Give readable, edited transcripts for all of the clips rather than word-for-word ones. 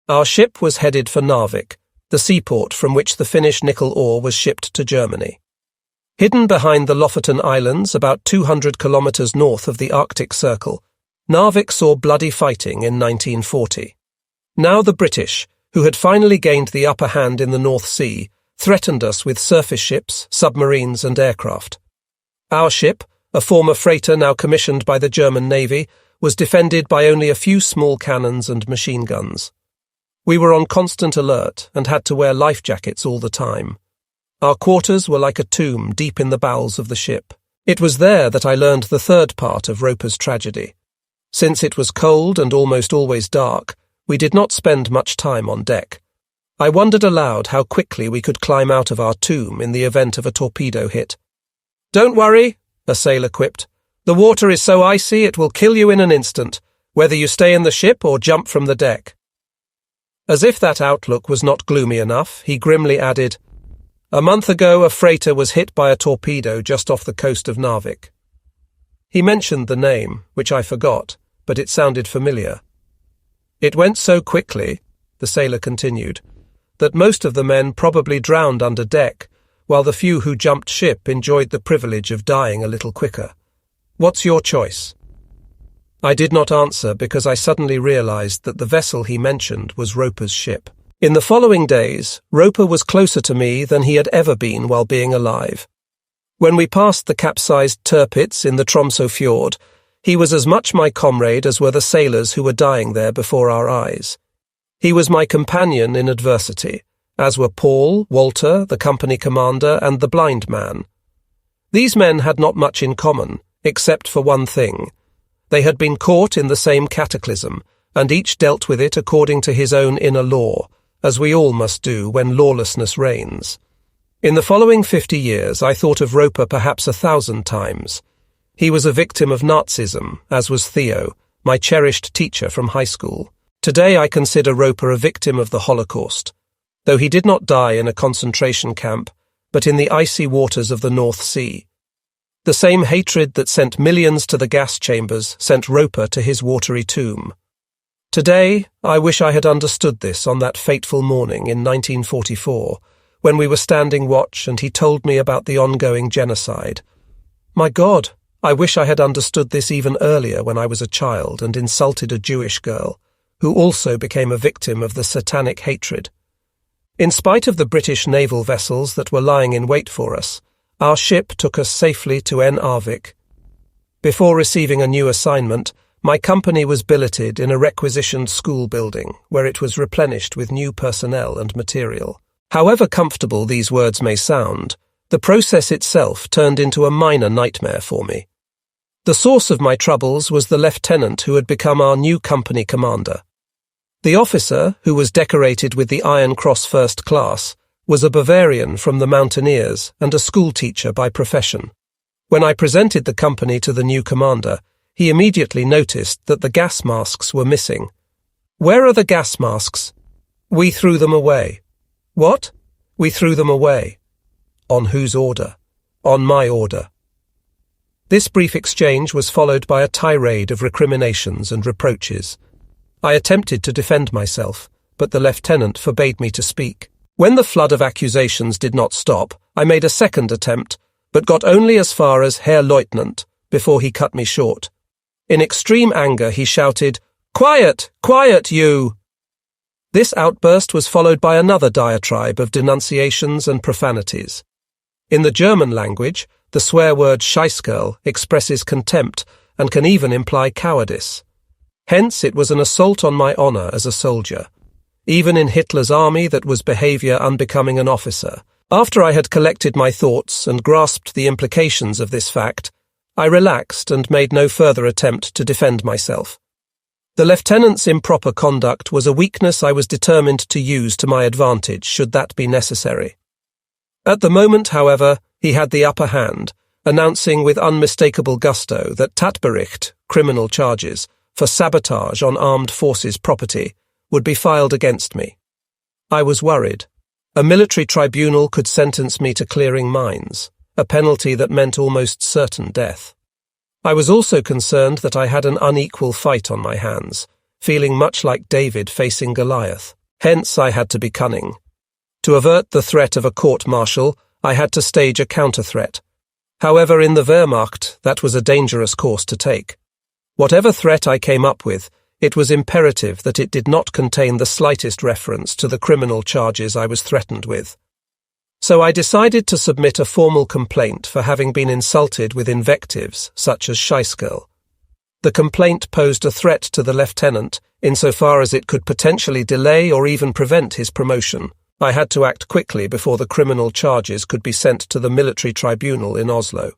Our ship was headed for Narvik, the seaport from which the Finnish nickel ore was shipped to Germany. Hidden behind the Lofoten Islands, about 200 kilometers north of the Arctic Circle, Narvik saw bloody fighting in 1940. Now the British, who had finally gained the upper hand in the North Sea, threatened us with surface ships, submarines and aircraft. Our ship, a former freighter now commissioned by the German Navy, was defended by only a few small cannons and machine guns. We were on constant alert and had to wear life jackets all the time. Our quarters were like a tomb deep in the bowels of the ship. It was there that I learned the third part of Roper's tragedy. Since it was cold and almost always dark, we did not spend much time on deck. I wondered aloud how quickly we could climb out of our tomb in the event of a torpedo hit. "Don't worry," a sailor quipped. "The water is so icy it will kill you in an instant, whether you stay in the ship or jump from the deck." As if that outlook was not gloomy enough, he grimly added, "A month ago a freighter was hit by a torpedo just off the coast of Narvik." He mentioned the name, which I forgot, but it sounded familiar. "It went so quickly," the sailor continued, "that most of the men probably drowned under deck, while the few who jumped ship enjoyed the privilege of dying a little quicker. What's your choice?" I did not answer because I suddenly realized that the vessel he mentioned was Roper's ship. In the following days, Roper was closer to me than he had ever been while being alive. When we passed the capsized Tirpitz in the Tromsø fjord, he was as much my comrade as were the sailors who were dying there before our eyes. He was my companion in adversity, as were Paul, Walter, the company commander, and the blind man. These men had not much in common, except for one thing. They had been caught in the same cataclysm, and each dealt with it according to his own inner law, as we all must do when lawlessness reigns. In the following 50 years, I thought of Roper perhaps 1,000 times. He was a victim of Nazism, as was Theo, my cherished teacher from high school. Today I consider Roper a victim of the Holocaust, though he did not die in a concentration camp, but in the icy waters of the North Sea. The same hatred that sent millions to the gas chambers sent Roper to his watery tomb. Today, I wish I had understood this on that fateful morning in 1944, when we were standing watch and he told me about the ongoing genocide. My God, I wish I had understood this even earlier when I was a child and insulted a Jewish girl, who also became a victim of the satanic hatred. In spite of the British naval vessels that were lying in wait for us, our ship took us safely to Narvik. Before receiving a new assignment, my company was billeted in a requisitioned school building, where it was replenished with new personnel and material. However comfortable these words may sound, the process itself turned into a minor nightmare for me. The source of my troubles was the lieutenant who had become our new company commander. The officer, who was decorated with the Iron Cross First Class, was a Bavarian from the Mountaineers and a schoolteacher by profession. When I presented the company to the new commander, he immediately noticed that the gas masks were missing. "Where are the gas masks?" "We threw them away." "What?" "We threw them away." "On whose order?" "On my order." This brief exchange was followed by a tirade of recriminations and reproaches. I attempted to defend myself, but the lieutenant forbade me to speak. When the flood of accusations did not stop, I made a second attempt, but got only as far as "Herr Leutnant" before he cut me short. In extreme anger he shouted, "Quiet! Quiet, you!" This outburst was followed by another diatribe of denunciations and profanities. In the German language, the swear word Scheisskerl expresses contempt and can even imply cowardice. Hence it was an assault on my honor as a soldier. Even in Hitler's army that was behavior unbecoming an officer. After I had collected my thoughts and grasped the implications of this fact, I relaxed and made no further attempt to defend myself. The lieutenant's improper conduct was a weakness I was determined to use to my advantage should that be necessary. At the moment, however, he had the upper hand, announcing with unmistakable gusto that Tatbericht, criminal charges, for sabotage on armed forces property, would be filed against me. I was worried. A military tribunal could sentence me to clearing mines, a penalty that meant almost certain death. I was also concerned that I had an unequal fight on my hands, feeling much like David facing Goliath. Hence, I had to be cunning. To avert the threat of a court-martial, I had to stage a counter-threat. However, in the Wehrmacht, that was a dangerous course to take. Whatever threat I came up with, it was imperative that it did not contain the slightest reference to the criminal charges I was threatened with. So I decided to submit a formal complaint for having been insulted with invectives such as Scheissgirl. The complaint posed a threat to the lieutenant insofar as it could potentially delay or even prevent his promotion. I had to act quickly before the criminal charges could be sent to the military tribunal in Oslo.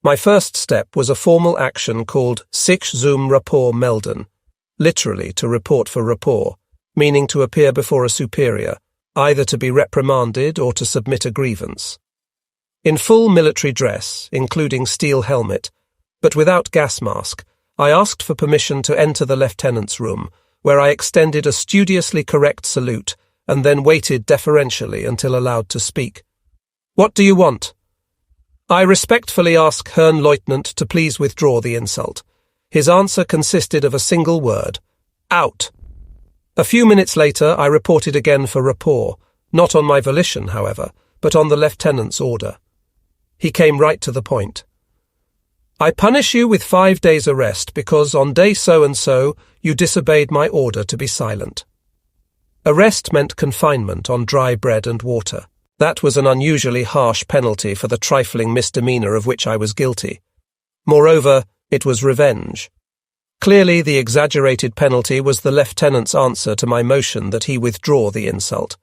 My first step was a formal action called Sich zum Rapport melden, literally to report for rapport, meaning to appear before a superior, either to be reprimanded or to submit a grievance. In full military dress, including steel helmet, but without gas mask, I asked for permission to enter the lieutenant's room, where I extended a studiously correct salute and then waited deferentially until allowed to speak. "What do you want?" I respectfully asked Herrn Leutnant to please withdraw the insult. His answer consisted of a single word: out. A few minutes later, I reported again for rapport, not on my volition, however, but on the lieutenant's order. He came right to the point. "I punish you with 5 days' arrest because on day so-and-so you disobeyed my order to be silent." Arrest meant confinement on dry bread and water. That was an unusually harsh penalty for the trifling misdemeanor of which I was guilty. Moreover, it was revenge. Clearly, the exaggerated penalty was the lieutenant's answer to my motion that he withdraw the insult.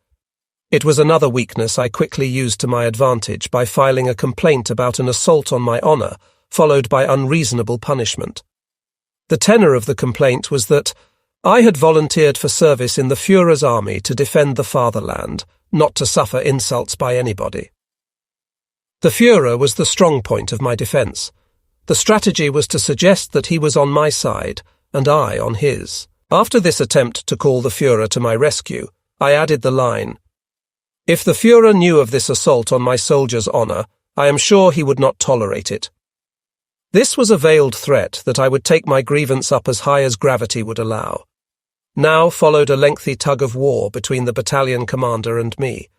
It was another weakness I quickly used to my advantage by filing a complaint about an assault on my honour, followed by unreasonable punishment. The tenor of the complaint was that I had volunteered for service in the Führer's army to defend the fatherland, not to suffer insults by anybody. The Führer was the strong point of my defence. The strategy was to suggest that he was on my side, and I on his. After this attempt to call the Führer to my rescue, I added the line, "If the Führer knew of this assault on my soldier's honour, I am sure he would not tolerate it." This was a veiled threat that I would take my grievance up as high as gravity would allow. Now followed a lengthy tug-of-war between the battalion commander and me.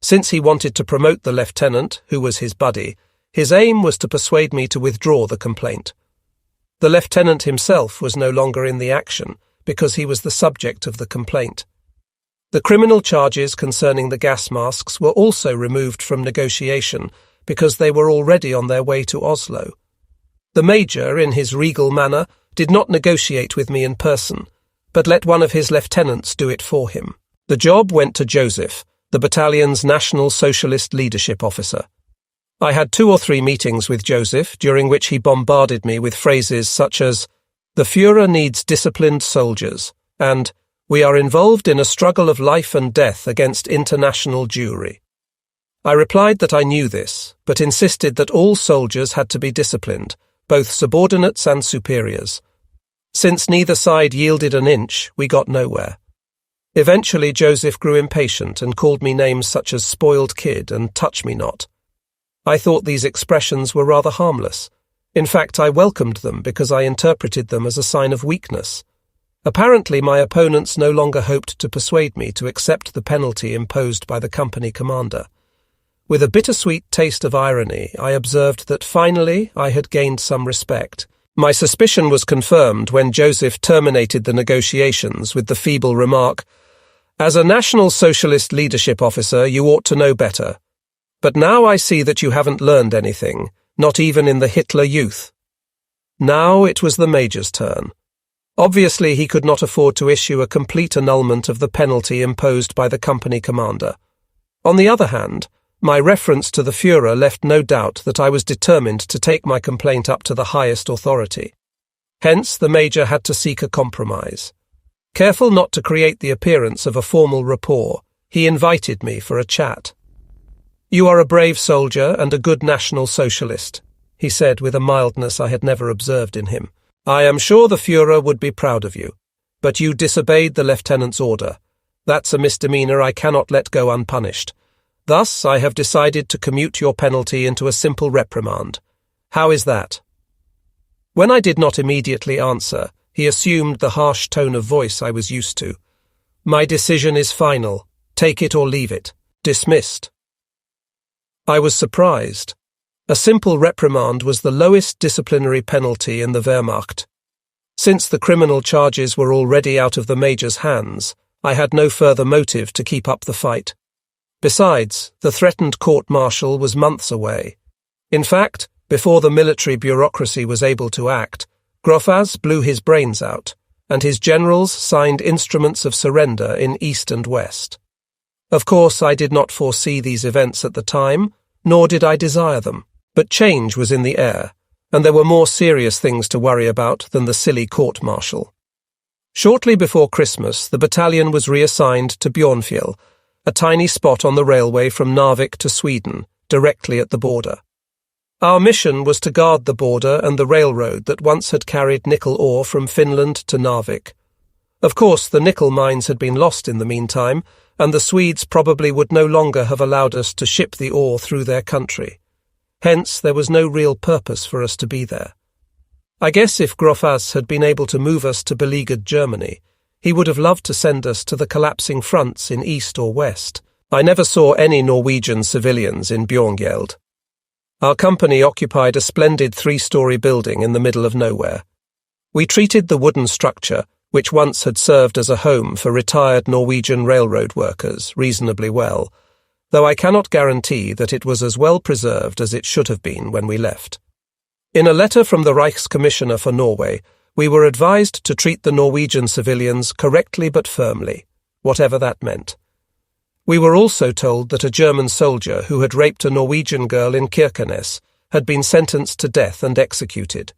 Since he wanted to promote the lieutenant, who was his buddy, his aim was to persuade me to withdraw the complaint. The lieutenant himself was no longer in the action because he was the subject of the complaint. The criminal charges concerning the gas masks were also removed from negotiation because they were already on their way to Oslo. The major, in his regal manner, did not negotiate with me in person, but let one of his lieutenants do it for him. The job went to Joseph, the battalion's National Socialist Leadership Officer. I had 2 or 3 meetings with Joseph, during which he bombarded me with phrases such as, "The Führer needs disciplined soldiers," and "We are involved in a struggle of life and death against international Jewry." I replied that I knew this, but insisted that all soldiers had to be disciplined, both subordinates and superiors. Since neither side yielded an inch, we got nowhere. Eventually Joseph grew impatient and called me names such as spoiled kid and touch-me-not. I thought these expressions were rather harmless. In fact, I welcomed them because I interpreted them as a sign of weakness. Apparently, my opponents no longer hoped to persuade me to accept the penalty imposed by the company commander. With a bittersweet taste of irony, I observed that finally I had gained some respect. My suspicion was confirmed when Joseph terminated the negotiations with the feeble remark, "As a National Socialist leadership officer, you ought to know better. But now I see that you haven't learned anything, not even in the Hitler Youth." Now it was the major's turn. Obviously, he could not afford to issue a complete annulment of the penalty imposed by the company commander. On the other hand, my reference to the Führer left no doubt that I was determined to take my complaint up to the highest authority. Hence, the major had to seek a compromise. Careful not to create the appearance of a formal rapport, he invited me for a chat. "You are a brave soldier and a good National Socialist," he said with a mildness I had never observed in him. "I am sure the Führer would be proud of you, but you disobeyed the lieutenant's order. That's a misdemeanor I cannot let go unpunished. Thus, I have decided to commute your penalty into a simple reprimand. How is that?" When I did not immediately answer, he assumed the harsh tone of voice I was used to. "My decision is final. Take it or leave it. Dismissed." I was surprised. A simple reprimand was the lowest disciplinary penalty in the Wehrmacht. Since the criminal charges were already out of the major's hands, I had no further motive to keep up the fight. Besides, the threatened court-martial was months away. In fact, before the military bureaucracy was able to act, Grofaz blew his brains out, and his generals signed instruments of surrender in East and West. Of course, I did not foresee these events at the time, nor did I desire them, but change was in the air, and there were more serious things to worry about than the silly court-martial. Shortly before Christmas, the battalion was reassigned to Björnfjell, a tiny spot on the railway from Narvik to Sweden, directly at the border. Our mission was to guard the border and the railroad that once had carried nickel ore from Finland to Narvik. Of course, the nickel mines had been lost in the meantime, and the Swedes probably would no longer have allowed us to ship the ore through their country. Hence, there was no real purpose for us to be there. I guess if Grofaz had been able to move us to beleaguered Germany, he would have loved to send us to the collapsing fronts in East or West. I never saw any Norwegian civilians in Björnfjell. Our company occupied a splendid 3-story building in the middle of nowhere. We treated the wooden structure, which once had served as a home for retired Norwegian railroad workers, reasonably well, though I cannot guarantee that it was as well preserved as it should have been when we left. In a letter from the Reichscommissioner for Norway, we were advised to treat the Norwegian civilians correctly but firmly, whatever that meant. We were also told that a German soldier who had raped a Norwegian girl in Kirkenes had been sentenced to death and executed.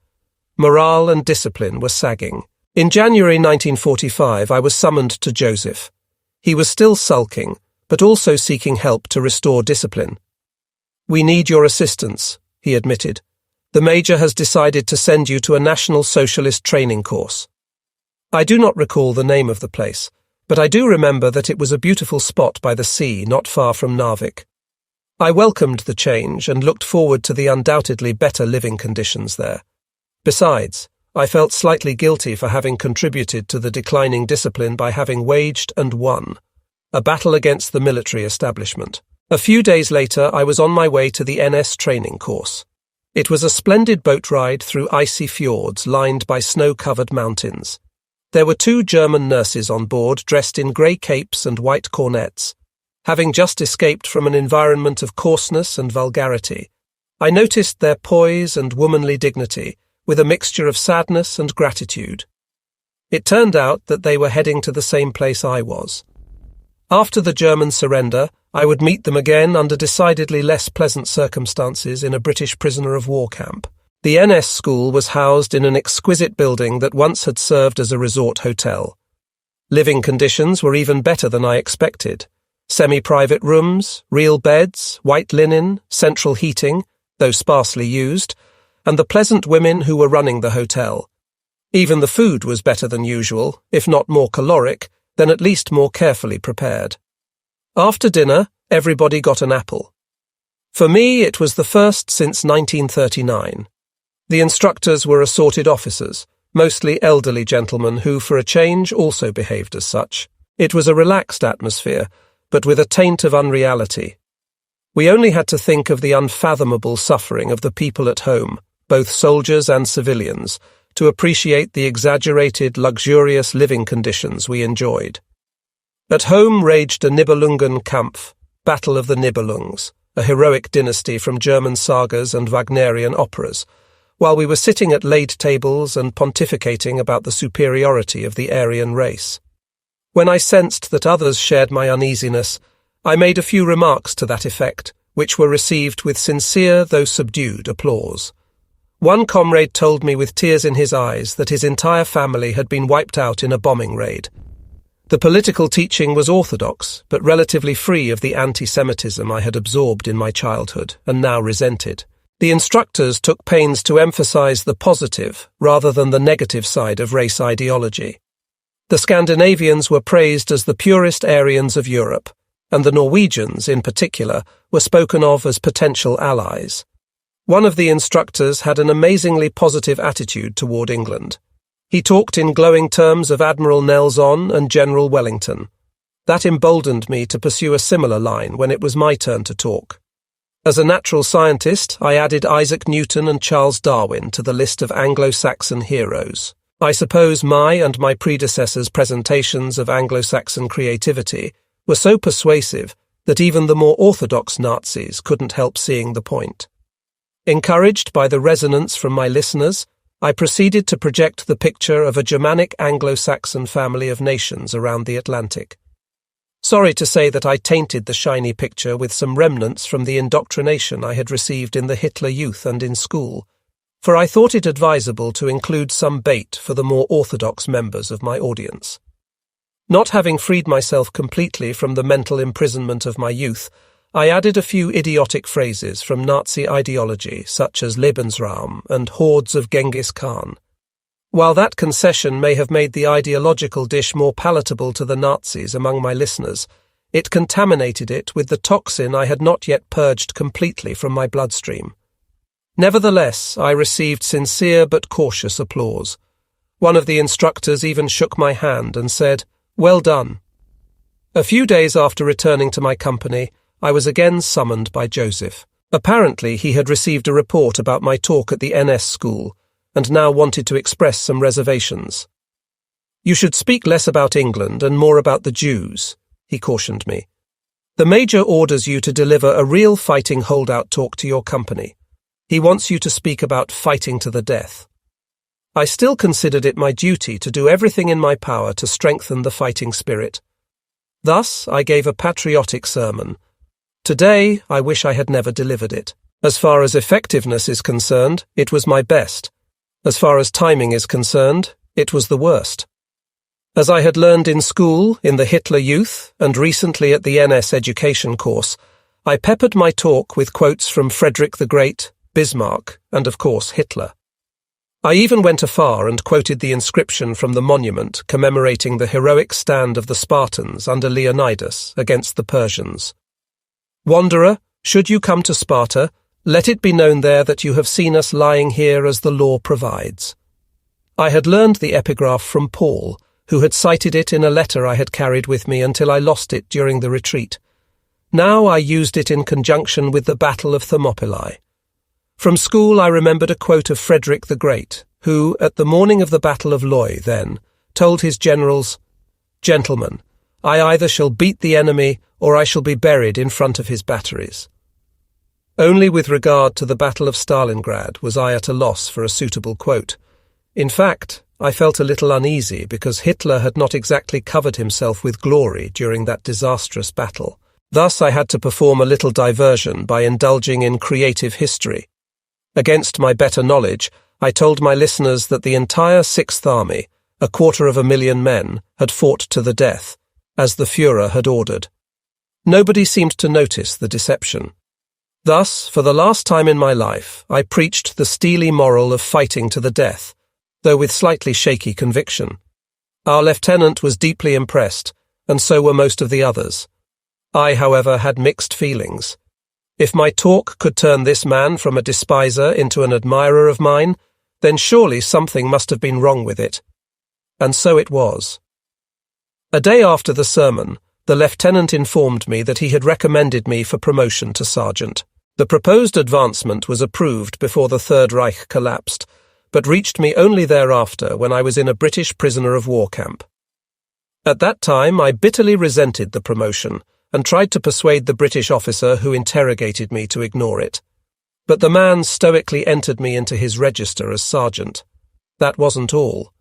Morale and discipline were sagging. In January 1945, I was summoned to Joseph. He was still sulking, but also seeking help to restore discipline. "We need your assistance," he admitted. "The Major has decided to send you to a National Socialist training course." I do not recall the name of the place, but I do remember that it was a beautiful spot by the sea not far from Narvik. I welcomed the change and looked forward to the undoubtedly better living conditions there. Besides, I felt slightly guilty for having contributed to the declining discipline by having waged and won a battle against the military establishment. A few days later, I was on my way to the NS training course. It was a splendid boat ride through icy fjords lined by snow-covered mountains. There were 2 German nurses on board dressed in grey capes and white cornets. Having just escaped from an environment of coarseness and vulgarity, I noticed their poise and womanly dignity with a mixture of sadness and gratitude. It turned out that they were heading to the same place I was. After the German surrender, I would meet them again under decidedly less pleasant circumstances in a British prisoner of war camp. The NS school was housed in an exquisite building that once had served as a resort hotel. Living conditions were even better than I expected. Semi-private rooms, real beds, white linen, central heating, though sparsely used, and the pleasant women who were running the hotel. Even the food was better than usual, if not more caloric, then at least more carefully prepared. After dinner, everybody got an apple. For me, it was the first since 1939. The instructors were assorted officers, mostly elderly gentlemen who, for a change, also behaved as such. It was a relaxed atmosphere, but with a taint of unreality. We only had to think of the unfathomable suffering of the people at home, both soldiers and civilians, to appreciate the exaggerated, luxurious living conditions we enjoyed. At home raged a Nibelungenkampf, Battle of the Nibelungs, a heroic dynasty from German sagas and Wagnerian operas, while we were sitting at laid tables and pontificating about the superiority of the Aryan race. When I sensed that others shared my uneasiness, I made a few remarks to that effect, which were received with sincere though subdued applause. One comrade told me with tears in his eyes that his entire family had been wiped out in a bombing raid. The political teaching was orthodox, but relatively free of the anti-Semitism I had absorbed in my childhood and now resented. The instructors took pains to emphasize the positive rather than the negative side of race ideology. The Scandinavians were praised as the purest Aryans of Europe, and the Norwegians, in particular, were spoken of as potential allies. One of the instructors had an amazingly positive attitude toward England. He talked in glowing terms of Admiral Nelson and General Wellington. That emboldened me to pursue a similar line when it was my turn to talk. As a natural scientist, I added Isaac Newton and Charles Darwin to the list of Anglo-Saxon heroes. I suppose my and my predecessors' presentations of Anglo-Saxon creativity were so persuasive that even the more orthodox Nazis couldn't help seeing the point. Encouraged by the resonance from my listeners, I proceeded to project the picture of a Germanic Anglo-Saxon family of nations around the Atlantic. Sorry to say that I tainted the shiny picture with some remnants from the indoctrination I had received in the Hitler Youth and in school, for I thought it advisable to include some bait for the more orthodox members of my audience. Not having freed myself completely from the mental imprisonment of my youth, I added a few idiotic phrases from Nazi ideology such as Lebensraum and hordes of Genghis Khan. While that concession may have made the ideological dish more palatable to the Nazis among my listeners, it contaminated it with the toxin I had not yet purged completely from my bloodstream. Nevertheless, I received sincere but cautious applause. One of the instructors even shook my hand and said, "Well done." A few days after returning to my company, I was again summoned by Joseph. Apparently, he had received a report about my talk at the NS school, and now wanted to express some reservations. "You should speak less about England and more about the Jews," he cautioned me. "The Major orders you to deliver a real fighting holdout talk to your company. He wants you to speak about fighting to the death." I still considered it my duty to do everything in my power to strengthen the fighting spirit. Thus, I gave a patriotic sermon. Today, I wish I had never delivered it. As far as effectiveness is concerned, it was my best. As far as timing is concerned, it was the worst. As I had learned in school, in the Hitler Youth, and recently at the NS education course, I peppered my talk with quotes from Frederick the Great, Bismarck, and of course Hitler. I even went afar and quoted the inscription from the monument commemorating the heroic stand of the Spartans under Leonidas against the Persians. "Wanderer, should you come to Sparta, let it be known there that you have seen us lying here as the law provides." I had learned the epigraph from Paul, who had cited it in a letter I had carried with me until I lost it during the retreat. Now I used it in conjunction with the Battle of Thermopylae. From school I remembered a quote of Frederick the Great, who, at the morning of the Battle of Loy then, told his generals, "Gentlemen, I either shall beat the enemy or I shall be buried in front of his batteries." Only with regard to the Battle of Stalingrad was I at a loss for a suitable quote. In fact, I felt a little uneasy because Hitler had not exactly covered himself with glory during that disastrous battle. Thus I had to perform a little diversion by indulging in creative history. Against my better knowledge, I told my listeners that the entire Sixth Army, 250,000 men, had fought to the death, as the Führer had ordered. Nobody seemed to notice the deception. Thus, for the last time in my life, I preached the steely moral of fighting to the death, though with slightly shaky conviction. Our lieutenant was deeply impressed, and so were most of the others. I, however, had mixed feelings. If my talk could turn this man from a despiser into an admirer of mine, then surely something must have been wrong with it. And so it was. A day after the sermon, the lieutenant informed me that he had recommended me for promotion to sergeant. The proposed advancement was approved before the Third Reich collapsed, but reached me only thereafter when I was in a British prisoner of war camp. At that time I bitterly resented the promotion and tried to persuade the British officer who interrogated me to ignore it. But the man stoically entered me into his register as sergeant. That wasn't all.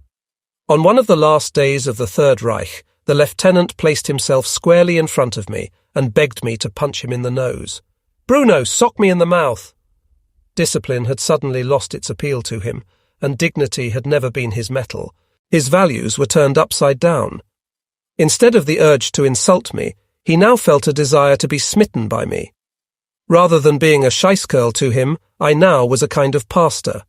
On one of the last days of the Third Reich, the lieutenant placed himself squarely in front of me and begged me to punch him in the nose. "Bruno, sock me in the mouth!" Discipline had suddenly lost its appeal to him, and dignity had never been his mettle. His values were turned upside down. Instead of the urge to insult me, he now felt a desire to be smitten by me. Rather than being a scheisskerl to him, I now was a kind of pastor.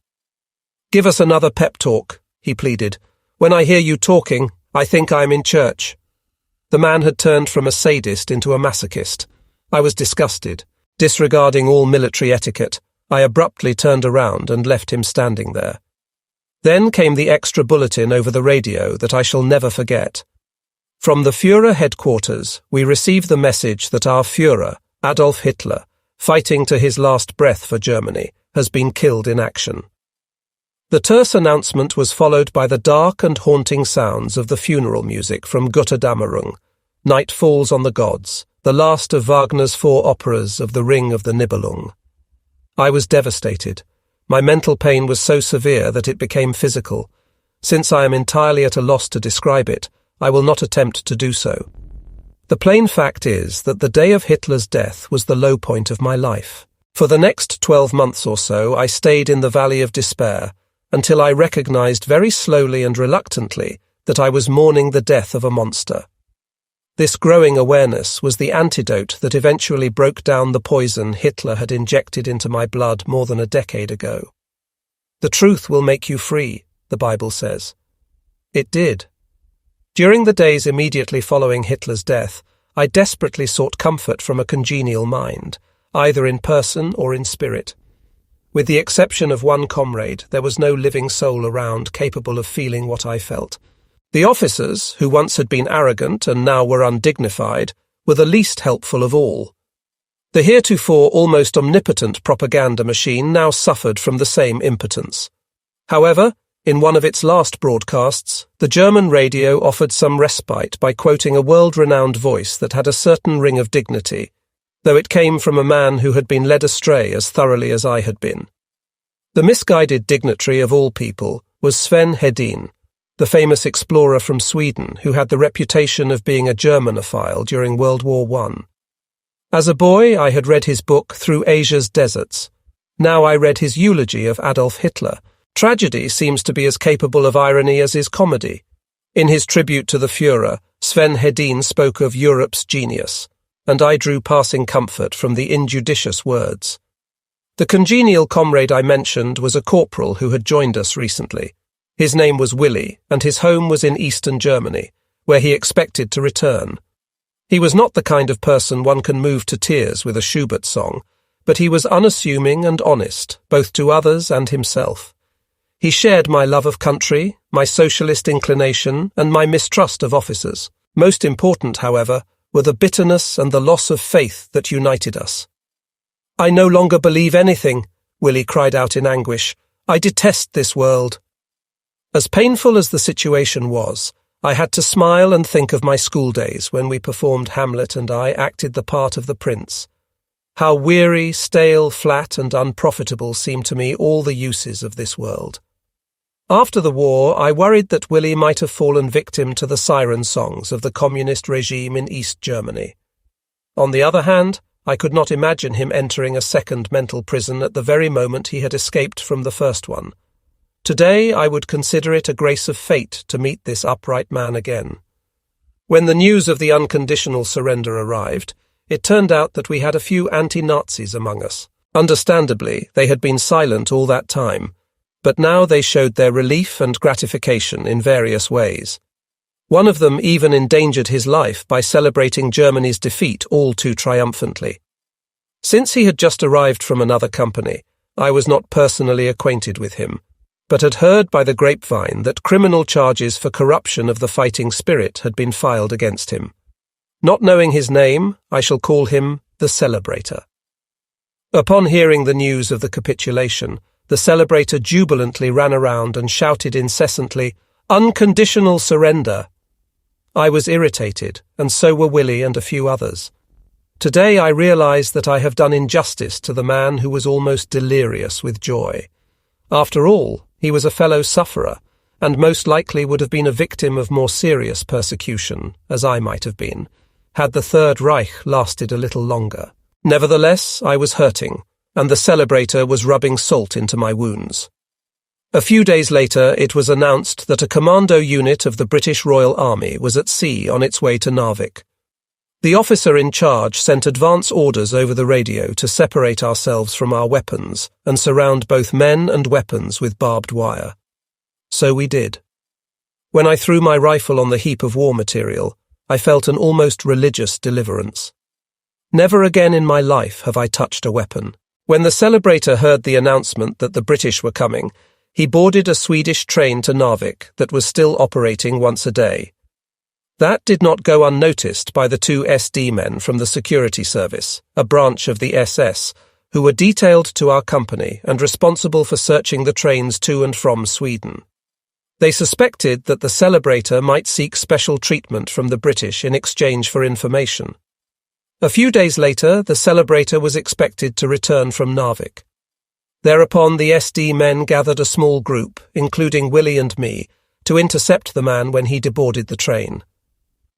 "Give us another pep talk," he pleaded. "When I hear you talking, I think I am in church." The man had turned from a sadist into a masochist. I was disgusted. Disregarding all military etiquette, I abruptly turned around and left him standing there. Then came the extra bulletin over the radio that I shall never forget. From the Führer headquarters, we received the message that our Führer, Adolf Hitler, fighting to his last breath for Germany, has been killed in action. The terse announcement was followed by the dark and haunting sounds of the funeral music from Götterdämmerung, Night Falls on the Gods, the last of Wagner's 4 operas of the Ring of the Nibelung. I was devastated. My mental pain was so severe that it became physical. Since I am entirely at a loss to describe it, I will not attempt to do so. The plain fact is that the day of Hitler's death was the low point of my life. For the next 12 months or so, I stayed in the valley of despair, until I recognized very slowly and reluctantly that I was mourning the death of a monster. This growing awareness was the antidote that eventually broke down the poison Hitler had injected into my blood more than a decade ago. The truth will make you free, the Bible says. It did. During the days immediately following Hitler's death, I desperately sought comfort from a congenial mind, either in person or in spirit. With the exception of one comrade, there was no living soul around capable of feeling what I felt. The officers, who once had been arrogant and now were undignified, were the least helpful of all. The heretofore almost omnipotent propaganda machine now suffered from the same impotence. However, in one of its last broadcasts, the German radio offered some respite by quoting a world-renowned voice that had a certain ring of dignity, though it came from a man who had been led astray as thoroughly as I had been. The misguided dignitary of all people was Sven Hedin, the famous explorer from Sweden who had the reputation of being a Germanophile during World War I. As a boy, I had read his book Through Asia's Deserts. Now I read his eulogy of Adolf Hitler. Tragedy seems to be as capable of irony as is comedy. In his tribute to the Führer, Sven Hedin spoke of Europe's genius, and I drew passing comfort from the injudicious words. The congenial comrade I mentioned was a corporal who had joined us recently. His name was Willy, and his home was in eastern Germany, where he expected to return. He was not the kind of person one can move to tears with a Schubert song, but he was unassuming and honest, both to others and himself. He shared my love of country, my socialist inclination, and my mistrust of officers. Most important, however, were the bitterness and the loss of faith that united us. "I no longer believe anything," Willy cried out in anguish. "I detest this world." As painful as the situation was, I had to smile and think of my school days when we performed Hamlet and I acted the part of the prince. How weary, stale, flat, and unprofitable seemed to me all the uses of this world. After the war, I worried that Willy might have fallen victim to the siren songs of the communist regime in East Germany. On the other hand, I could not imagine him entering a second mental prison at the very moment he had escaped from the first one. Today, I would consider it a grace of fate to meet this upright man again. When the news of the unconditional surrender arrived, it turned out that we had a few anti-Nazis among us. Understandably, they had been silent all that time, but now they showed their relief and gratification in various ways. One of them even endangered his life by celebrating Germany's defeat all too triumphantly. Since he had just arrived from another company, I was not personally acquainted with him, but had heard by the grapevine that criminal charges for corruption of the fighting spirit had been filed against him. Not knowing his name, I shall call him the Celebrator. Upon hearing the news of the capitulation, the Celebrator jubilantly ran around and shouted incessantly, "Unconditional surrender!" I was irritated, and so were Willy and a few others. Today I realize that I have done injustice to the man who was almost delirious with joy. After all, he was a fellow sufferer, and most likely would have been a victim of more serious persecution, as I might have been, had the Third Reich lasted a little longer. Nevertheless, I was hurting, and the Celebrator was rubbing salt into my wounds. A few days later, it was announced that a commando unit of the British Royal Army was at sea on its way to Narvik. The officer in charge sent advance orders over the radio to separate ourselves from our weapons and surround both men and weapons with barbed wire. So we did. When I threw my rifle on the heap of war material, I felt an almost religious deliverance. Never again in my life have I touched a weapon. When the Celebrator heard the announcement that the British were coming, He boarded a Swedish train to Narvik that was still operating once a day. That did not go unnoticed by the 2 SD men from the security service, a branch of the SS, who were detailed to our company and responsible for searching the trains to and from Sweden. They suspected that the celebrator might seek special treatment from the British in exchange for information. A few days later, the celebrator was expected to return from Narvik. Thereupon, the SD men gathered a small group, including Willie and me, to intercept the man when he deboarded the train.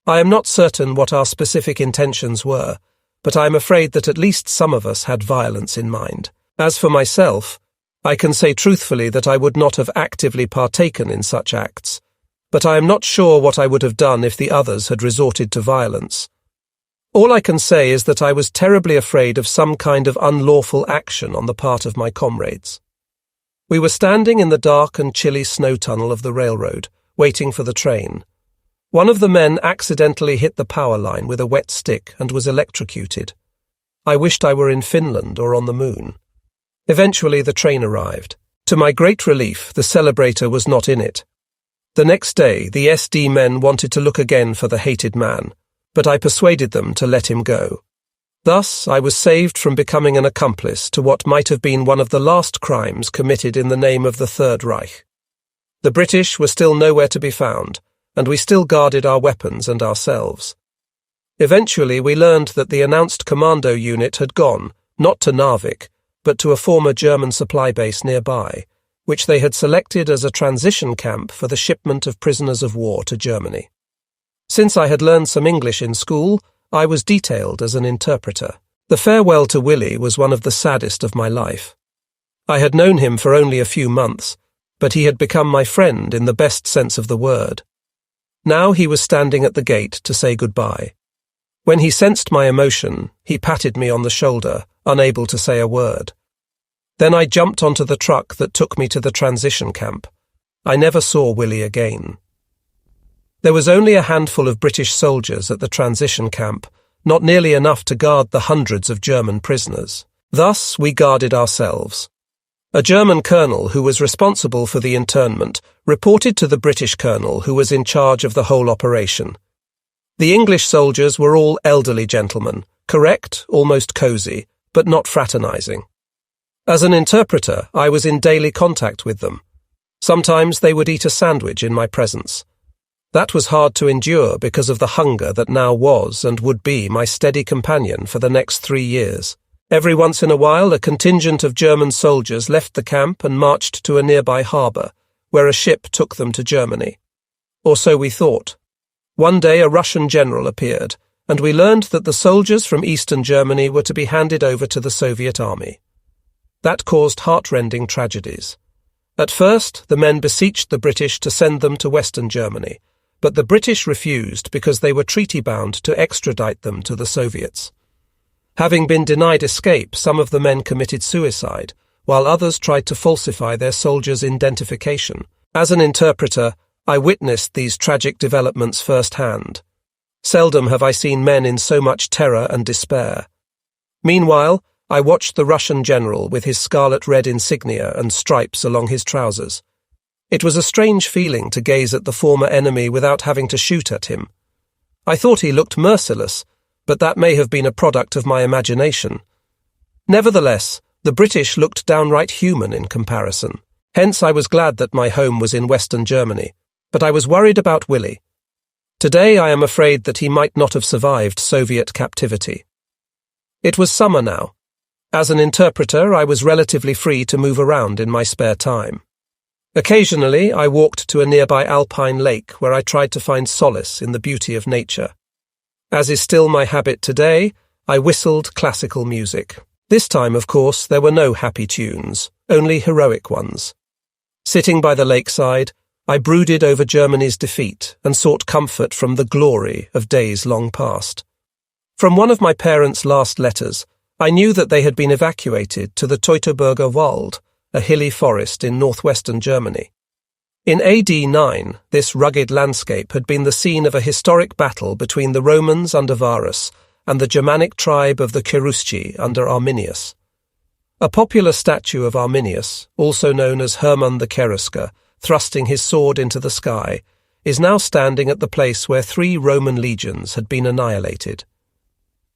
I am not certain what our specific intentions were, but I am afraid that at least some of us had violence in mind. As for myself, I can say truthfully that I would not have actively partaken in such acts, but I am not sure what I would have done if the others had resorted to violence. All I can say is that I was terribly afraid of some kind of unlawful action on the part of my comrades. We were standing in the dark and chilly snow tunnel of the railroad, waiting for the train. One of the men accidentally hit the power line with a wet stick and was electrocuted. I wished I were in Finland or on the moon. Eventually the train arrived. To my great relief, the celebrator was not in it. The next day, the SD men wanted to look again for the hated man, but I persuaded them to let him go. Thus, I was saved from becoming an accomplice to what might have been one of the last crimes committed in the name of the Third Reich. The British were still nowhere to be found, and we still guarded our weapons and ourselves. Eventually, we learned that the announced commando unit had gone, not to Narvik, but to a former German supply base nearby, which they had selected as a transition camp for the shipment of prisoners of war to Germany. Since I had learned some English in school, I was detailed as an interpreter. The farewell to Willie was one of the saddest of my life. I had known him for only a few months, but he had become my friend in the best sense of the word. Now he was standing at the gate to say goodbye. When he sensed my emotion, he patted me on the shoulder, unable to say a word. Then I jumped onto the truck that took me to the transition camp. I never saw Willie again. There was only a handful of British soldiers at the transition camp, not nearly enough to guard the hundreds of German prisoners. Thus, we guarded ourselves. A German colonel who was responsible for the internment reported to the British colonel who was in charge of the whole operation. The English soldiers were all elderly gentlemen, correct, almost cosy, but not fraternizing. As an interpreter, I was in daily contact with them. Sometimes they would eat a sandwich in my presence. That was hard to endure because of the hunger that now was and would be my steady companion for the next 3 years. Every once in a while, a contingent of German soldiers left the camp and marched to a nearby harbour, where a ship took them to Germany. Or so we thought. One day a Russian general appeared, and we learned that the soldiers from Eastern Germany were to be handed over to the Soviet army. That caused heart-rending tragedies. At first, the men beseeched the British to send them to Western Germany, but the British refused because they were treaty-bound to extradite them to the Soviets. Having been denied escape, some of the men committed suicide, while others tried to falsify their soldiers' identification. As an interpreter, I witnessed these tragic developments firsthand. Seldom have I seen men in so much terror and despair. Meanwhile, I watched the Russian general with his scarlet-red insignia and stripes along his trousers. It was a strange feeling to gaze at the former enemy without having to shoot at him. I thought he looked merciless, but that may have been a product of my imagination. Nevertheless, the British looked downright human in comparison. Hence I was glad that my home was in Western Germany, but I was worried about Willie. Today I am afraid that he might not have survived Soviet captivity. It was summer now. As an interpreter, I was relatively free to move around in my spare time. Occasionally, I walked to a nearby alpine lake where I tried to find solace in the beauty of nature. As is still my habit today, I whistled classical music. This time, of course, there were no happy tunes, only heroic ones. Sitting by the lakeside, I brooded over Germany's defeat and sought comfort from the glory of days long past. From one of my parents' last letters, I knew that they had been evacuated to the Teutoburger Wald, a hilly forest in northwestern Germany. In AD 9, this rugged landscape had been the scene of a historic battle between the Romans under Varus and the Germanic tribe of the Cherusci under Arminius. A popular statue of Arminius, also known as Hermann the Cherusker, thrusting his sword into the sky, is now standing at the place where 3 Roman legions had been annihilated.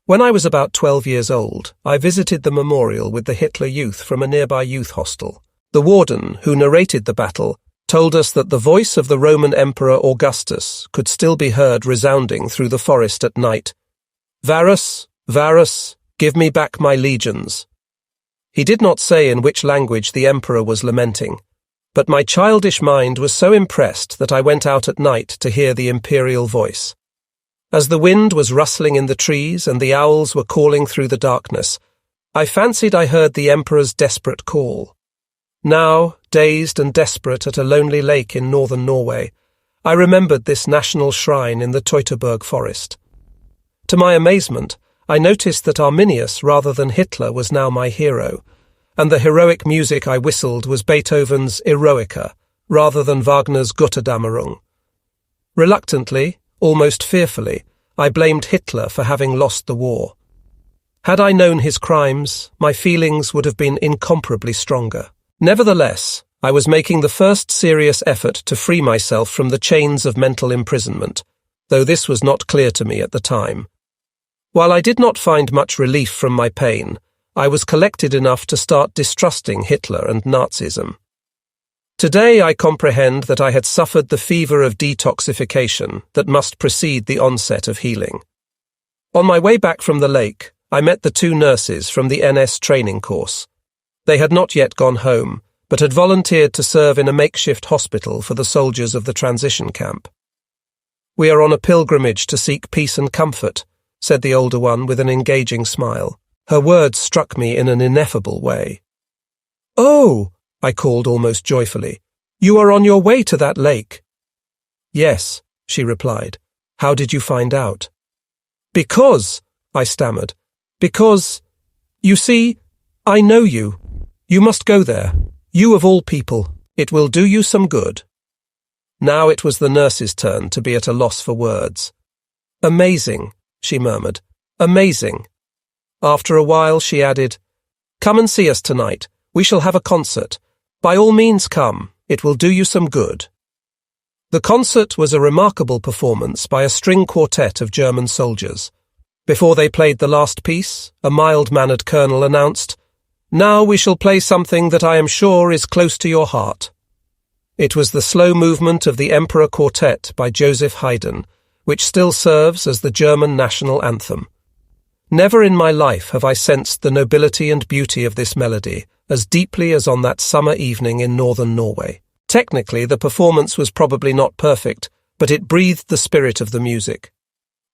When I was about 12 years old, I visited the memorial with the Hitler Youth from a nearby youth hostel. The warden, who narrated the battle, told us that the voice of the Roman Emperor Augustus could still be heard resounding through the forest at night. "Varus, Varus, give me back my legions." He did not say in which language the emperor was lamenting, but my childish mind was so impressed that I went out at night to hear the imperial voice. As the wind was rustling in the trees and the owls were calling through the darkness, I fancied I heard the emperor's desperate call. Now, dazed and desperate at a lonely lake in northern Norway, I remembered this national shrine in the Teutoburg forest. To my amazement, I noticed that Arminius rather than Hitler was now my hero, and the heroic music I whistled was Beethoven's Eroica rather than Wagner's Götterdämmerung. Reluctantly, almost fearfully, I blamed Hitler for having lost the war. Had I known his crimes, my feelings would have been incomparably stronger. Nevertheless, I was making the first serious effort to free myself from the chains of mental imprisonment, though this was not clear to me at the time. While I did not find much relief from my pain, I was collected enough to start distrusting Hitler and Nazism. Today I comprehend that I had suffered the fever of detoxification that must precede the onset of healing. On my way back from the lake, I met the 2 nurses from the NS training course. They had not yet gone home, but had volunteered to serve in a makeshift hospital for the soldiers of the transition camp. "We are on a pilgrimage to seek peace and comfort," said the older one with an engaging smile. Her words struck me in an ineffable way. "Oh," I called almost joyfully, "you are on your way to that lake." "Yes," she replied. "How did you find out?" "Because," I stammered, "because, you see, I know you. You must go there. You of all people. It will do you some good." Now it was the nurse's turn to be at a loss for words. "Amazing," she murmured. "Amazing." After a while she added, "Come and see us tonight. We shall have a concert. By all means come. It will do you some good." The concert was a remarkable performance by a string quartet of German soldiers. Before they played the last piece, a mild-mannered colonel announced, "Now we shall play something that I am sure is close to your heart." It was the slow movement of the Emperor Quartet by Joseph Haydn, which still serves as the German national anthem. Never in my life have I sensed the nobility and beauty of this melody as deeply as on that summer evening in northern Norway. Technically, the performance was probably not perfect, but it breathed the spirit of the music.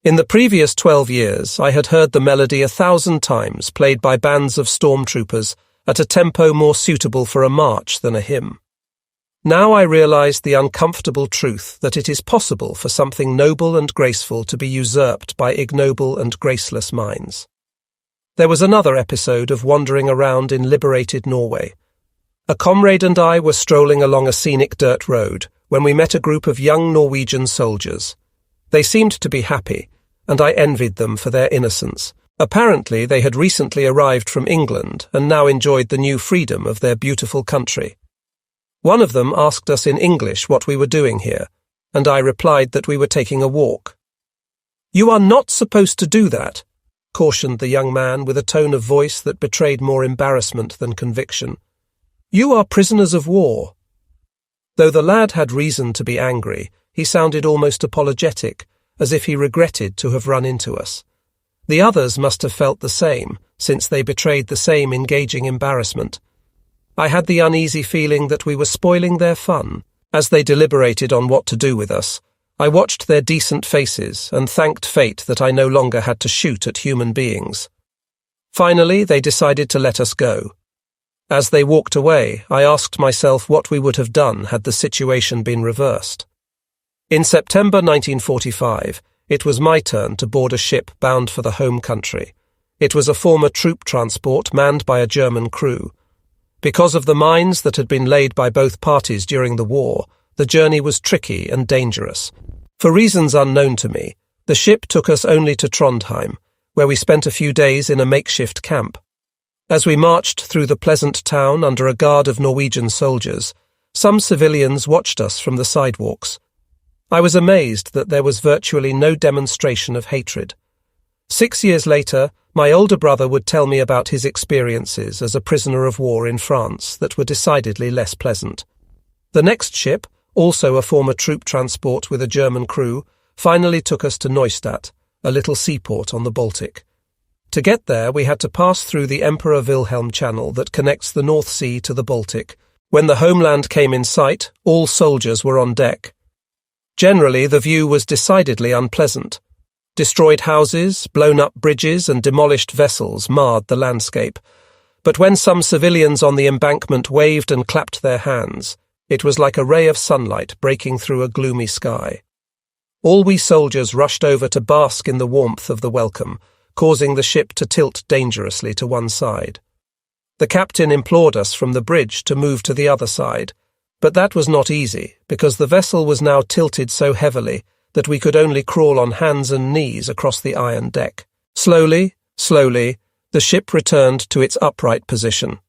In the previous 12 years, I had heard the melody 1,000 times played by bands of stormtroopers at a tempo more suitable for a march than a hymn. Now I realized the uncomfortable truth that it is possible for something noble and graceful to be usurped by ignoble and graceless minds. There was another episode of wandering around in liberated Norway. A comrade and I were strolling along a scenic dirt road when we met a group of young Norwegian soldiers. They seemed to be happy, and I envied them for their innocence. Apparently they had recently arrived from England and now enjoyed the new freedom of their beautiful country. One of them asked us in English what we were doing here, and I replied that we were taking a walk. "You are not supposed to do that," cautioned the young man with a tone of voice that betrayed more embarrassment than conviction. "You are prisoners of war." Though the lad had reason to be angry, he sounded almost apologetic, as if he regretted to have run into us. The others must have felt the same, since they betrayed the same engaging embarrassment. I had the uneasy feeling that we were spoiling their fun. As they deliberated on what to do with us, I watched their decent faces and thanked fate that I no longer had to shoot at human beings. Finally, they decided to let us go. As they walked away, I asked myself what we would have done had the situation been reversed. In September 1945, it was my turn to board a ship bound for the home country. It was a former troop transport manned by a German crew. Because of the mines that had been laid by both parties during the war, the journey was tricky and dangerous. For reasons unknown to me, the ship took us only to Trondheim, where we spent a few days in a makeshift camp. As we marched through the pleasant town under a guard of Norwegian soldiers, some civilians watched us from the sidewalks. I was amazed that there was virtually no demonstration of hatred. 6 years later, my older brother would tell me about his experiences as a prisoner of war in France that were decidedly less pleasant. The next ship, also a former troop transport with a German crew, finally took us to Neustadt, a little seaport on the Baltic. To get there, we had to pass through the Emperor Wilhelm Channel that connects the North Sea to the Baltic. When the homeland came in sight, all soldiers were on deck. Generally, the view was decidedly unpleasant. Destroyed houses, blown-up bridges and demolished vessels marred the landscape. But when some civilians on the embankment waved and clapped their hands, it was like a ray of sunlight breaking through a gloomy sky. All we soldiers rushed over to bask in the warmth of the welcome, causing the ship to tilt dangerously to one side. The captain implored us from the bridge to move to the other side, but that was not easy because the vessel was now tilted so heavily that we could only crawl on hands and knees across the iron deck. Slowly, the ship returned to its upright position.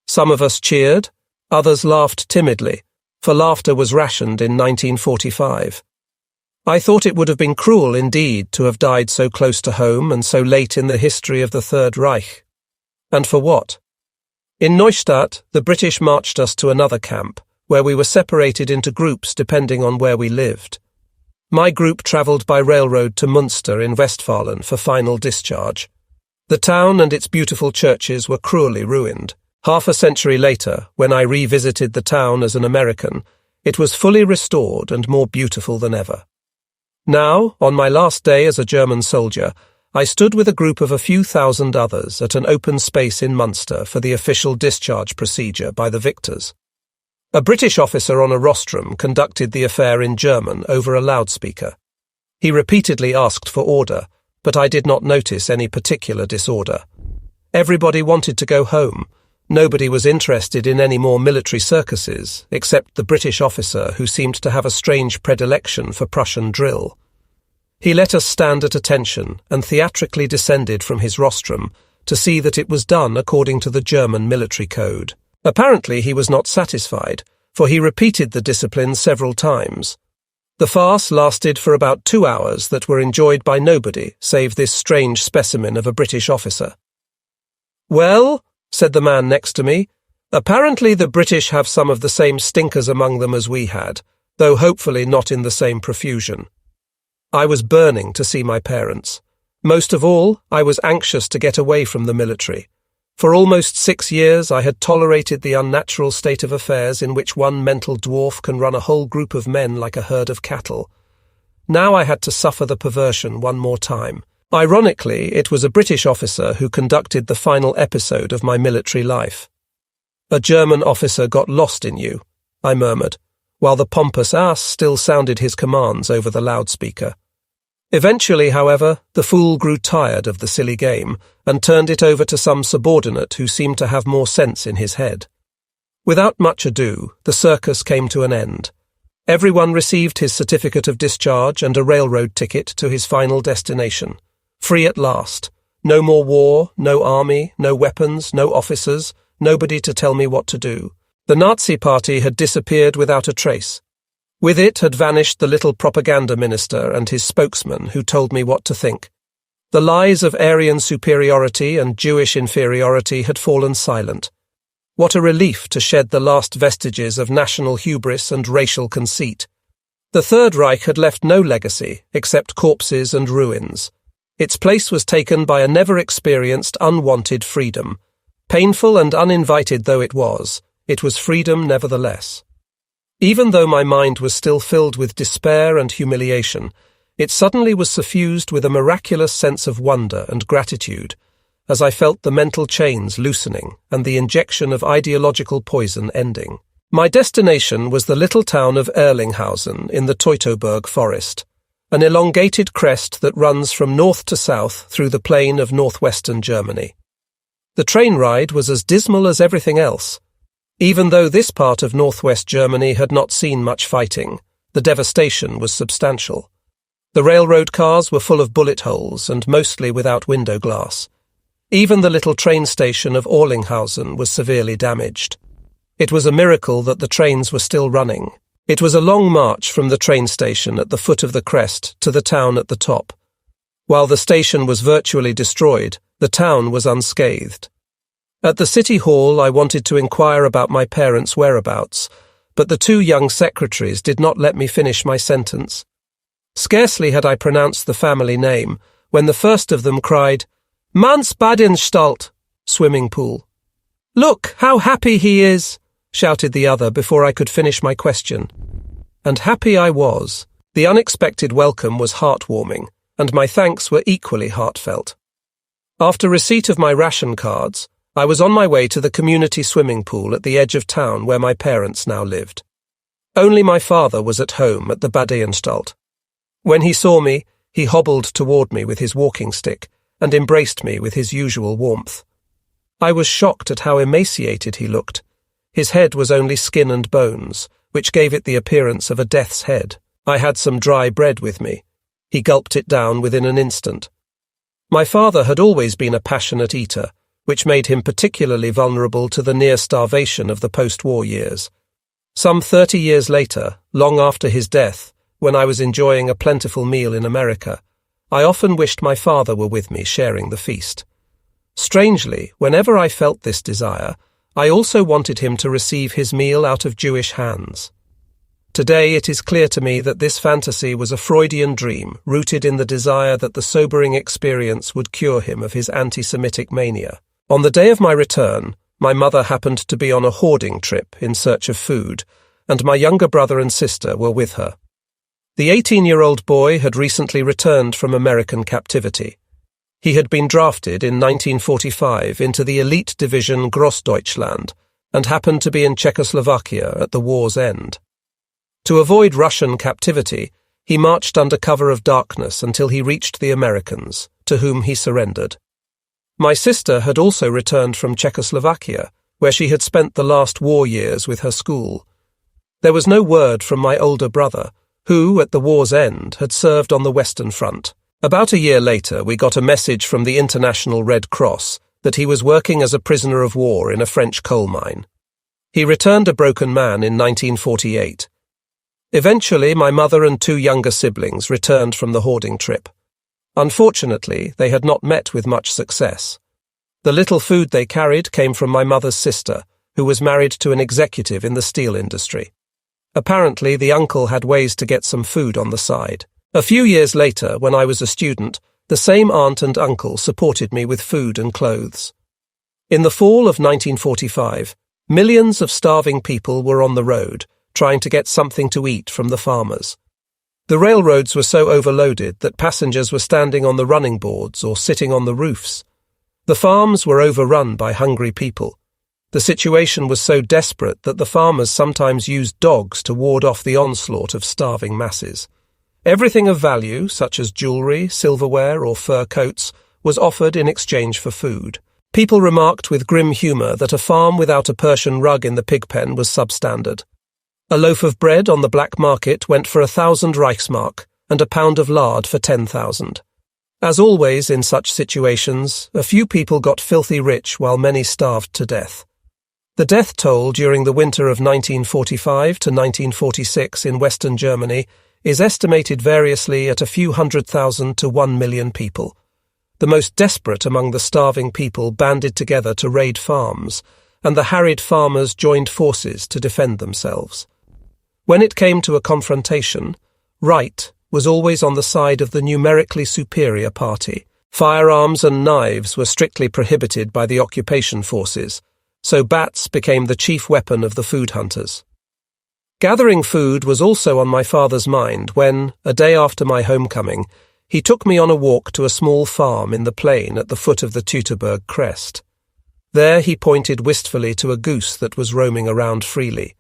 Some of us cheered, others laughed timidly, for laughter was rationed in 1945. I thought it would have been cruel indeed to have died so close to home and so late in the history of the Third Reich. And for what? In Neustadt, the British marched us to another camp, where we were separated into groups depending on where we lived. My group travelled by railroad to Münster in Westphalen for final discharge. The town and its beautiful churches were cruelly ruined. Half a century later, when I revisited the town as an American, it was fully restored and more beautiful than ever. Now, on my last day as a German soldier, I stood with a group of a few thousand others at an open space in Münster for the official discharge procedure by the victors. A British officer on a rostrum conducted the affair in German over a loudspeaker. He repeatedly asked for order, but I did not notice any particular disorder. Everybody wanted to go home. Nobody was interested in any more military circuses, except the British officer who seemed to have a strange predilection for Prussian drill. He let us stand at attention and theatrically descended from his rostrum to see that it was done according to the German military code. Apparently he was not satisfied, for he repeated the discipline several times. The farce lasted for about 2 hours that were enjoyed by nobody save this strange specimen of a British officer. "Well," said the man next to me, "apparently the British have some of the same stinkers among them as we had, though hopefully not in the same profusion." I was burning to see my parents. Most of all, I was anxious to get away from the military. For almost 6 years I had tolerated the unnatural state of affairs in which one mental dwarf can run a whole group of men like a herd of cattle. Now I had to suffer the perversion one more time. Ironically, it was a British officer who conducted the final episode of my military life. "A German officer got lost in you," I murmured, while the pompous ass still sounded his commands over the loudspeaker. Eventually, however, the fool grew tired of the silly game and turned it over to some subordinate who seemed to have more sense in his head. Without much ado, the circus came to an end. Everyone received his certificate of discharge and a railroad ticket to his final destination. Free at last. No more war, no army, no weapons, no officers, nobody to tell me what to do. The Nazi Party had disappeared without a trace. With it had vanished the little propaganda minister and his spokesman who told me what to think. The lies of Aryan superiority and Jewish inferiority had fallen silent. What a relief to shed the last vestiges of national hubris and racial conceit. The Third Reich had left no legacy except corpses and ruins. Its place was taken by a never-experienced, unwanted freedom. Painful and uninvited though it was freedom nevertheless. Even though my mind was still filled with despair and humiliation, it suddenly was suffused with a miraculous sense of wonder and gratitude, as I felt the mental chains loosening and the injection of ideological poison ending. My destination was the little town of Erlinghausen in the Teutoburg forest, an elongated crest that runs from north to south through the plain of northwestern Germany. The train ride was as dismal as everything else. Even though this part of northwest Germany had not seen much fighting, the devastation was substantial. The railroad cars were full of bullet holes and mostly without window glass. Even the little train station of Orlinghausen was severely damaged. It was a miracle that the trains were still running. It was a long march from the train station at the foot of the crest to the town at the top. While the station was virtually destroyed, the town was unscathed. At the city hall, I wanted to inquire about my parents' whereabouts, but the two young secretaries did not let me finish my sentence. Scarcely had I pronounced the family name when the first of them cried, "Mannsbadenstalt," swimming pool. "Look, how happy he is," shouted the other before I could finish my question. And happy I was. The unexpected welcome was heartwarming, and my thanks were equally heartfelt. After receipt of my ration cards, I was on my way to the community swimming pool at the edge of town where my parents now lived. Only my father was at home at the Badeanstalt. When he saw me, he hobbled toward me with his walking stick and embraced me with his usual warmth. I was shocked at how emaciated he looked. His head was only skin and bones, which gave it the appearance of a death's head. I had some dry bread with me. He gulped it down within an instant. My father had always been a passionate eater, which made him particularly vulnerable to the near starvation of the post-war years. Some 30 years later, long after his death, when I was enjoying a plentiful meal in America, I often wished my father were with me sharing the feast. Strangely, whenever I felt this desire, I also wanted him to receive his meal out of Jewish hands. Today it is clear to me that this fantasy was a Freudian dream rooted in the desire that the sobering experience would cure him of his anti-Semitic mania. On the day of my return, my mother happened to be on a hoarding trip in search of food, and my younger brother and sister were with her. The 18-year-old boy had recently returned from American captivity. He had been drafted in 1945 into the elite division Grossdeutschland and happened to be in Czechoslovakia at the war's end. To avoid Russian captivity, he marched under cover of darkness until he reached the Americans, to whom he surrendered. My sister had also returned from Czechoslovakia, where she had spent the last war years with her school. There was no word from my older brother, who, at the war's end, had served on the Western Front. About a year later, we got a message from the International Red Cross that he was working as a prisoner of war in a French coal mine. He returned a broken man in 1948. Eventually, my mother and two younger siblings returned from the hoarding trip. Unfortunately, they had not met with much success. The little food they carried came from my mother's sister, who was married to an executive in the steel industry. Apparently, the uncle had ways to get some food on the side. A few years later, when I was a student, the same aunt and uncle supported me with food and clothes. In the fall of 1945, millions of starving people were on the road, trying to get something to eat from the farmers. The railroads were so overloaded that passengers were standing on the running boards or sitting on the roofs. The farms were overrun by hungry people. The situation was so desperate that the farmers sometimes used dogs to ward off the onslaught of starving masses. Everything of value, such as jewellery, silverware or fur coats, was offered in exchange for food. People remarked with grim humour that a farm without a Persian rug in the pigpen was substandard. A loaf of bread on the black market went for 1,000 Reichsmark and a pound of lard for 10,000. As always in such situations, a few people got filthy rich while many starved to death. The death toll during the winter of 1945 to 1946 in Western Germany is estimated variously at a few 100,000 to 1 million people. The most desperate among the starving people banded together to raid farms, and the harried farmers joined forces to defend themselves. When it came to a confrontation, right was always on the side of the numerically superior party. Firearms and knives were strictly prohibited by the occupation forces, so bats became the chief weapon of the food hunters. Gathering food was also on my father's mind when, a day after my homecoming, he took me on a walk to a small farm in the plain at the foot of the Teutoburg crest. There he pointed wistfully to a goose that was roaming around freely.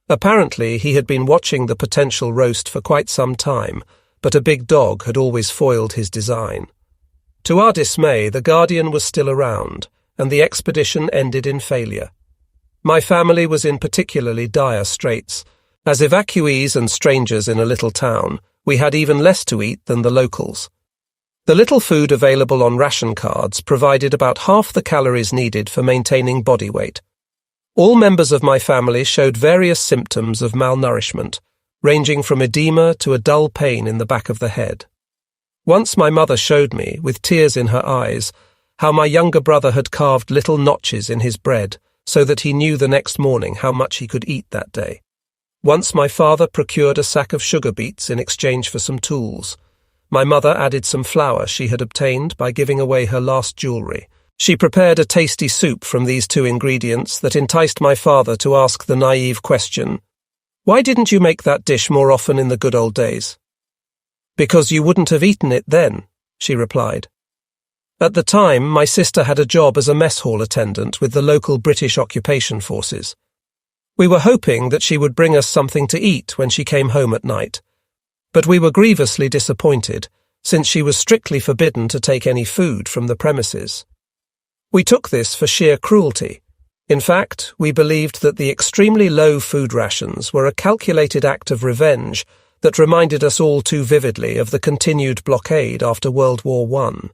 Apparently he had been watching the potential roast for quite some time, but a big dog had always foiled his design. To our dismay, the guardian was still around, and the expedition ended in failure. My family was in particularly dire straits. As evacuees and strangers in a little town, we had even less to eat than the locals. The little food available on ration cards provided about half the calories needed for maintaining body weight. All members of my family showed various symptoms of malnourishment, ranging from edema to a dull pain in the back of the head. Once my mother showed me, with tears in her eyes, how my younger brother had carved little notches in his bread so that he knew the next morning how much he could eat that day. Once my father procured a sack of sugar beets in exchange for some tools. My mother added some flour she had obtained by giving away her last jewellery. She prepared a tasty soup from these two ingredients that enticed my father to ask the naive question, "Why didn't you make that dish more often in the good old days?" "Because you wouldn't have eaten it then," she replied. At the time, my sister had a job as a mess hall attendant with the local British occupation forces. We were hoping that she would bring us something to eat when she came home at night, but we were grievously disappointed, since she was strictly forbidden to take any food from the premises. We took this for sheer cruelty. In fact, we believed that the extremely low food rations were a calculated act of revenge that reminded us all too vividly of the continued blockade after World War I.